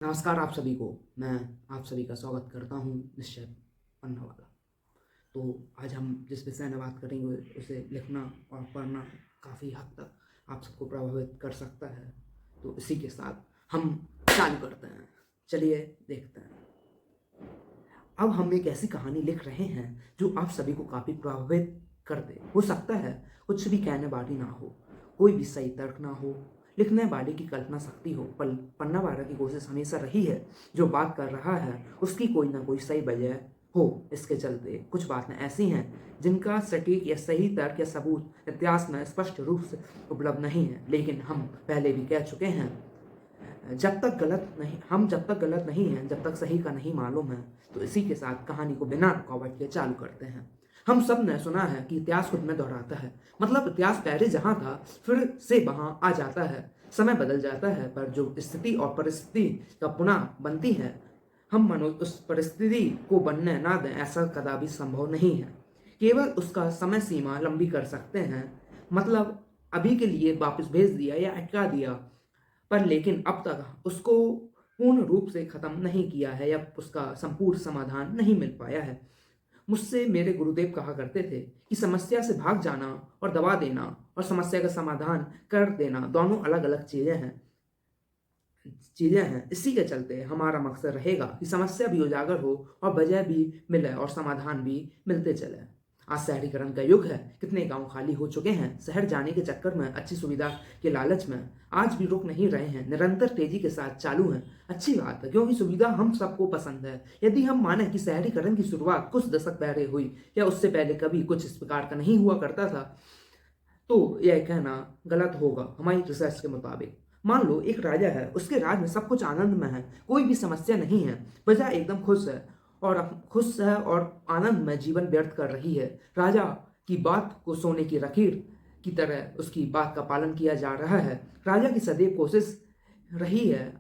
नमस्कार आप सभी को। मैं आप सभी का स्वागत करता हूँ निश्चय पन्ना वाला। तो आज हम जिस विषय में बात करेंगे उसे लिखना और पढ़ना काफ़ी हद तक आप सबको प्रभावित कर सकता है। तो इसी के साथ हम चालू करते हैं। चलिए देखते हैं। अब हम एक ऐसी कहानी लिख रहे हैं जो आप सभी को काफ़ी प्रभावित कर दे। हो सकता है कुछ भी कहने वाली ना हो, कोई भी सही तर्क ना हो, लिखने वाले की कल्पना शक्ति हो, पर पन्ना वाला की कोशिश हमेशा रही है जो बात कर रहा है उसकी कोई ना कोई सही वजह हो। इसके चलते कुछ बातें ऐसी हैं जिनका सटीक या सही तर्क या सबूत इतिहास में स्पष्ट रूप से उपलब्ध नहीं है, लेकिन हम पहले भी कह चुके हैं जब तक गलत नहीं हैं, जब तक सही का नहीं मालूम है। तो इसी के साथ कहानी को बिना रुकावट के चालू करते हैं। हम सब ने सुना है कि इतिहास खुद में दोहराता है, मतलब इतिहास पहले जहां था फिर से वहां आ जाता है। समय बदल जाता है, पर जो स्थिति और परिस्थिति का पुनः बनती है, हम मनुष्य उस परिस्थिति को बनने ना दें, ऐसा कदापि संभव नहीं है। केवल उसका समय सीमा लंबी कर सकते हैं, मतलब अभी के लिए वापस भेज दिया या अटका दिया, पर लेकिन अब तक उसको पूर्ण रूप से खत्म नहीं किया है या उसका संपूर्ण समाधान नहीं मिल पाया है। मुझसे मेरे गुरुदेव कहा करते थे कि समस्या से भाग जाना और दबा देना और समस्या का समाधान कर देना दोनों अलग अलग चीजें हैं। इसी के चलते हमारा मकसद रहेगा कि समस्या भी उजागर हो और वजह भी मिले और समाधान भी मिलते चले। आज शहरीकरण का युग है, कितने गांव खाली हो चुके हैं। शहर जाने के चक्कर में, अच्छी सुविधा के लालच में आज भी रुक नहीं रहे हैं, निरंतर तेजी के साथ चालू हैं। अच्छी बात है, क्योंकि सुविधा हम सबको पसंद है। यदि हम माने कि शहरीकरण की शुरुआत कुछ दशक पहले हुई या उससे पहले कभी कुछ इस प्रकार का नहीं हुआ करता था, तो यह कहना गलत होगा। हमारी रिसर्च के मुताबिक मान लो एक राजा है, उसके राज में सब कुछ आनंद में है, कोई भी समस्या नहीं है, प्रजा एकदम खुश है और आनंद में जीवन व्यर्थ कर रही है। राजा की बात को सोने की लकीर की तरह उसकी बात का पालन किया जा रहा है। राजा की सदैव कोशिश रही है,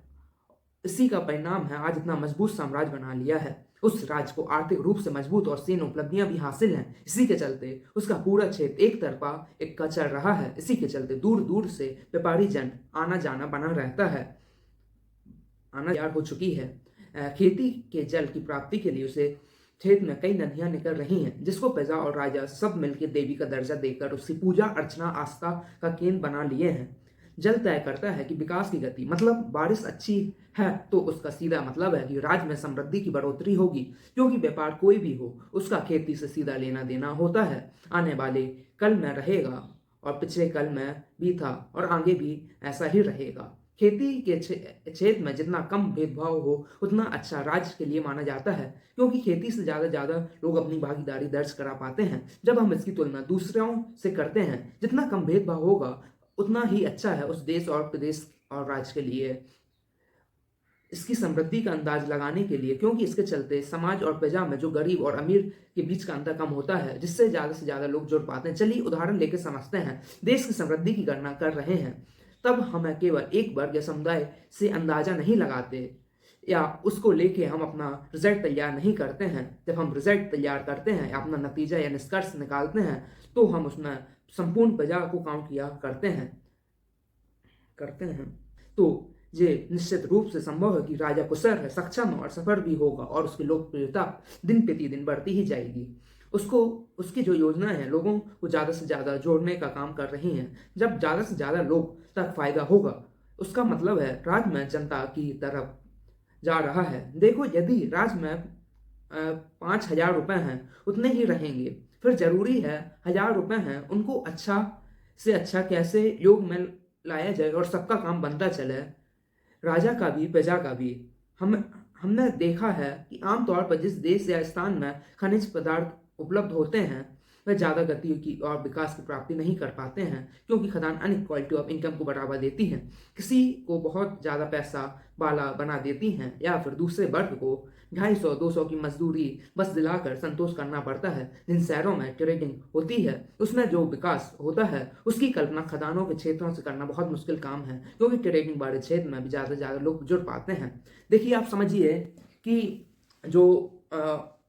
इसी का परिणाम है आज इतना मजबूत साम्राज्य बना लिया है। उस राज्य को आर्थिक रूप से मजबूत और सैन्य उपलब्धियां भी हासिल हैं। इसी के चलते उसका पूरा क्षेत्र एक तरफा एक का चल रहा है। इसी के चलते दूर दूर से व्यापारी जन आना जाना बना रहता है, आना तैयार हो चुकी है। खेती के जल की प्राप्ति के लिए उसे क्षेत्र में कई नदियां निकल रही हैं, जिसको प्रजा और राजा सब मिलकर देवी का दर्जा देकर उसकी पूजा अर्चना आस्था का केंद्र बना लिए हैं। जल तय करता है कि विकास की गति, मतलब बारिश अच्छी है तो उसका सीधा मतलब है कि राज्य में समृद्धि की बढ़ोतरी होगी, क्योंकि व्यापार कोई भी हो उसका खेती से सीधा लेना देना होता है। आने वाले कल में रहेगा और पिछले कल में भी था और आगे भी ऐसा ही रहेगा। खेती के क्षेत्र में जितना कम भेदभाव हो उतना अच्छा राज्य के लिए माना जाता है, क्योंकि खेती से ज़्यादा लोग अपनी भागीदारी दर्ज करा पाते हैं। जब हम इसकी तुलना दूसरों से करते हैं, जितना कम भेदभाव होगा उतना ही अच्छा है उस देश और प्रदेश और राज्य के लिए। इसकी समृद्धि का अंदाज लगाने के लिए, क्योंकि इसके चलते समाज और प्रजा में जो गरीब और अमीर के बीच का अंतर कम होता है, जिससे ज़्यादा से ज़्यादा लोग जुड़ पाते हैं। चलिए उदाहरण लेकर समझते हैं। देश की समृद्धि की गणना कर रहे हैं, तब हमें केवल एक वर्ग या समुदाय से अंदाजा नहीं लगाते या उसको लेके हम अपना रिजल्ट तैयार नहीं करते हैं। जब हम रिजल्ट तैयार करते हैं या अपना नतीजा या निष्कर्ष निकालते हैं, तो हम उसमें संपूर्ण प्रजा को काउंट किया करते हैं। तो ये निश्चित रूप से संभव है कि राजा कुशल है, सक्षम और सफल भी होगा और उसकी लोकप्रियता दिन प्रतिदिन बढ़ती ही जाएगी। उसकी जो योजना है लोगों को ज़्यादा से ज़्यादा जोड़ने का काम कर रही हैं। जब ज़्यादा से ज़्यादा लोग तक फायदा होगा, उसका मतलब है राज्य में जनता की तरफ जा रहा है। देखो, यदि राज्य में 5,000 रुपये हैं, उतने ही रहेंगे। फिर जरूरी है 1,000 रुपये हैं, उनको अच्छा से अच्छा कैसे योग में लाया जाए और सबका काम बनता चले, राजा का भी प्रजा का भी। हमने देखा है कि आमतौर पर जिस देश या स्थान में खनिज पदार्थ उपलब्ध होते हैं, वह ज़्यादा गति की और विकास की प्राप्ति नहीं कर पाते हैं, क्योंकि खदान अनइक्वालिटी ऑफ इनकम को बढ़ावा देती हैं, किसी को बहुत ज़्यादा पैसा वाला बना देती हैं या फिर दूसरे वर्ग को 250-200 की मजदूरी बस दिलाकर संतोष करना पड़ता है। जिन शहरों में ट्रेडिंग होती है उसमें जो विकास होता है उसकी कल्पना खदानों के क्षेत्रों से करना बहुत मुश्किल काम है, क्योंकि ट्रेडिंग वाले क्षेत्र में भी ज़्यादा से ज़्यादा लोग जुड़ पाते हैं। देखिए, आप समझिए कि जो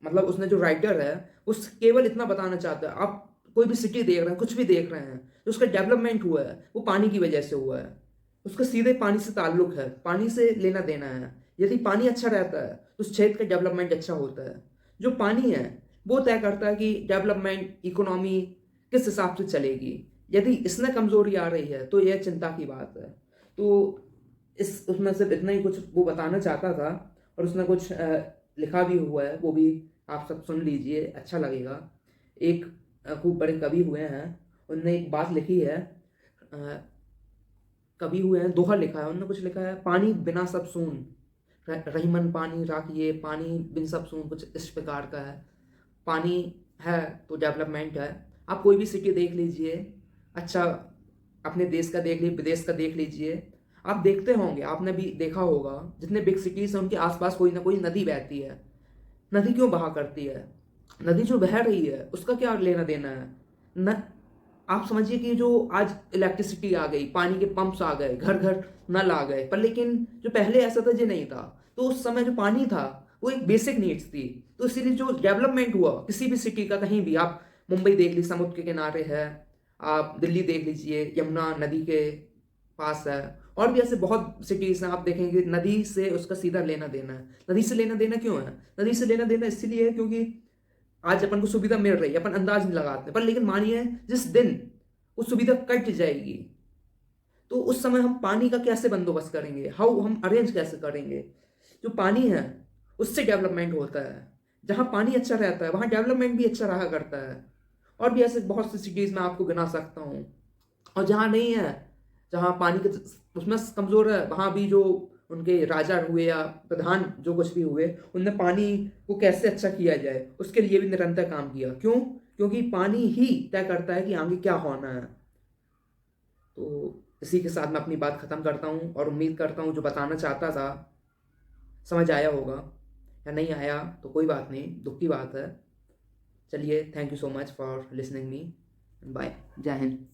मतलब उसने जो राइटर है उस केवल इतना बताना चाहता है। आप कोई भी सिटी देख रहे हैं, कुछ भी देख रहे हैं, जो उसका डेवलपमेंट हुआ है वो पानी की वजह से हुआ है। उसका सीधे पानी से ताल्लुक है, पानी से लेना देना है। यदि पानी अच्छा रहता है तो उस क्षेत्र का डेवलपमेंट अच्छा होता है। जो पानी है वो तय करता है कि डेवलपमेंट, इकोनॉमी किस हिसाब से चलेगी। यदि इसमें कमजोरी आ रही है तो यह चिंता की बात है। तो उसमें सिर्फ इतना ही कुछ वो बताना चाहता था, और उसने कुछ लिखा भी हुआ है, वो भी आप सब सुन लीजिए, अच्छा लगेगा। एक खूब बड़े कवि हुए हैं, उनने एक बात लिखी है, कवि हुए हैं, दोहा लिखा है उन्होंने, कुछ लिखा है, पानी बिना सब सून, रहीमन पानी राखिए, पानी बिन सब सून, कुछ इस प्रकार का है। पानी है तो डेवलपमेंट है। आप कोई भी सिटी देख लीजिए, अच्छा अपने देश का देख लीजिए, विदेश का देख लीजिए, आप देखते होंगे, आपने भी देखा होगा, जितने बिग सिटीज हैं उनके आसपास कोई ना कोई नदी बहती है। नदी क्यों बहा करती है? नदी जो बह रही है उसका क्या लेना देना है? न आप समझिए कि जो आज इलेक्ट्रिसिटी आ गई, पानी के पंप्स आ गए, घर घर नल आ गए, पर लेकिन जो पहले ऐसा था, जो नहीं था। तो उस समय जो पानी था वो एक बेसिक नीड्स थी। तो इसीलिए जो डेवलपमेंट हुआ किसी भी सिटी का, कहीं भी आप मुंबई देख लीजिए, समुद्र के किनारे है, आप दिल्ली देख लीजिए, यमुना नदी के पास है, और भी ऐसे बहुत सिटीज हैं, आप देखेंगे नदी से उसका सीधा लेना देना है। नदी से लेना देना क्यों है? नदी से लेना देना इसलिए है क्योंकि आज अपन को सुविधा मिल रही है, अपन अंदाज नहीं लगाते, पर लेकिन मानिए जिस दिन वो सुविधा कट जाएगी तो उस समय हम पानी का कैसे बंदोबस्त करेंगे, हाउ हम अरेंज कैसे करेंगे? जो पानी है उससे डेवलपमेंट होता है। जहां पानी अच्छा रहता है वहां डेवलपमेंट भी अच्छा रहा करता है। और भी ऐसे बहुत सी सिटीज में आपको गिना सकता हूँ। और जहाँ नहीं है, जहाँ पानी के उसमें कमजोर है, वहां भी जो उनके राजा हुए या प्रधान जो कुछ भी हुए, उनने पानी को कैसे अच्छा किया जाए उसके लिए भी निरंतर काम किया। क्यों? क्योंकि पानी ही तय करता है कि आगे क्या होना है। तो इसी के साथ मैं अपनी बात खत्म करता हूँ, और उम्मीद करता हूँ जो बताना चाहता था समझ आया होगा, या नहीं आया तो कोई बात नहीं, दुख की बात है। चलिए, thank you so much for listening me. Bye. जय हिंद।